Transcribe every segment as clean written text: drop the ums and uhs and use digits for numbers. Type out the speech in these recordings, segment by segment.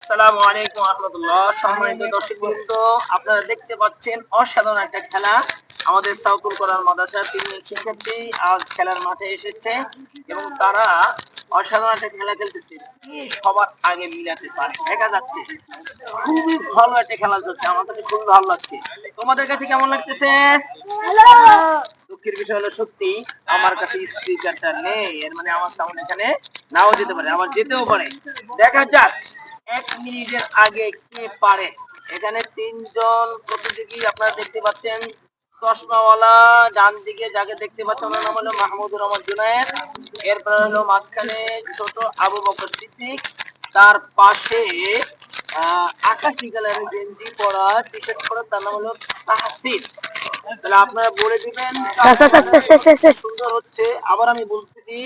আসসালামু আলাইকুম ওয়া রাহমাতুল্লাহ। সম্মানিত দর্শকবৃন্দ, আপনারা দেখতে পাচ্ছেন অসাধারণ একটা খেলা। আমাদের সাউথুল কোরআন মাদ্রাসার ৩ জন শিক্ষার্থী আজ খেলার মাঠে এসেছে এবং তারা অসাধারণ একটা খেলা খেলতেছে। কে সবার আগে মিলাতে পারে দেখা যাচ্ছে। খুবই ভালো একটা খেলা চলছে, আমার কাছে খুবই ভালো লাগছে। তোমাদের কাছে কেমন লাগতেছে? হ্যালো। দুঃখের বিষয় হলো সত্যি আমার কাছে স্পিকারটা নেই, এর মানে আমার সামনে এখানে নাও যেতে পারে, আবার যেতেও পারে। দেখা যাক 1 মিনিটের আগে কে পারে। এখানে 3 জন প্রতিযোগী আপনারা দেখতে পাচ্ছেন। চশমাওয়ালা ডান দিকে যাকে দেখতে পাচ্ছেন ওনার নাম হলো মাহমুদুর রহমান জুনায়েদ। এরপর হলো মাঝখানে ছোট আবু বকর সিদ্দিক, তার পাশে আকাশি কালারের গেঞ্জি পরা টি শার্ট পরা তার নাম হলো তাহসিন। তাহলে আপনারা বলে দিবেন সুন্দর হচ্ছে। আবার আমি বলতেছি,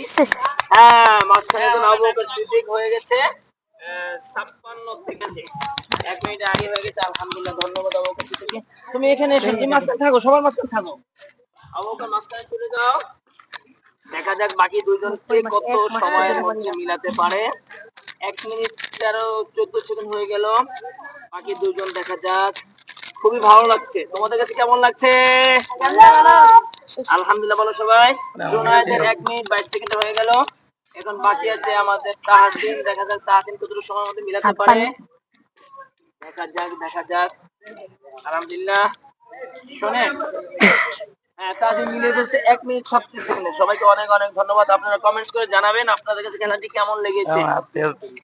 হ্যাঁ মাঝখানে তো আবু বকর সিদ্দিক হয়ে গেছে 56 সেকেন্ডে। 1 মিনিট আগে হয়ে গেছে। আলহামদুলিল্লাহ, ধন্যবাদ আবু বকর সিদ্দিককে। তুমি এখানে এসে তুমি মাঝখানে থাকো, সবার মাঝখানে থাকো। আবু বকর মাঝখানে চলে যাও। দেখা যাক বাকি 2 কে কত সময়ের মধ্যে মিলাতে পারে। 1 মিনিট 13-14 সেকেন্ড হয়ে গেল। বাকি 2 জন দেখা যাক। খুবই ভালো লাগছে। তোমাদের কাছে কেমন লাগছে? আলহামদুলিল্লাহ বলো সবাই। জুনায়েদের 1 মিনিট 22 সেকেন্ড হয়ে গেল। এখন বাকি আছে আমাদের তাহসিন। দেখা যাক তাহসিন কতটুকু সময়ের মধ্যে মিলাতে পারে। দেখা যাক। আলহামদুলিল্লাহ। শোনেন, হ্যাঁ তাহসিন মিলিয়ে ফেলছে 1 মিনিট 36 সেকেন্ডে। সবাইকে অনেক অনেক ধন্যবাদ। আপনারা কমেন্টস করে জানাবেন আপনাদের কাছে খেলাটি কেমন লেগেছে।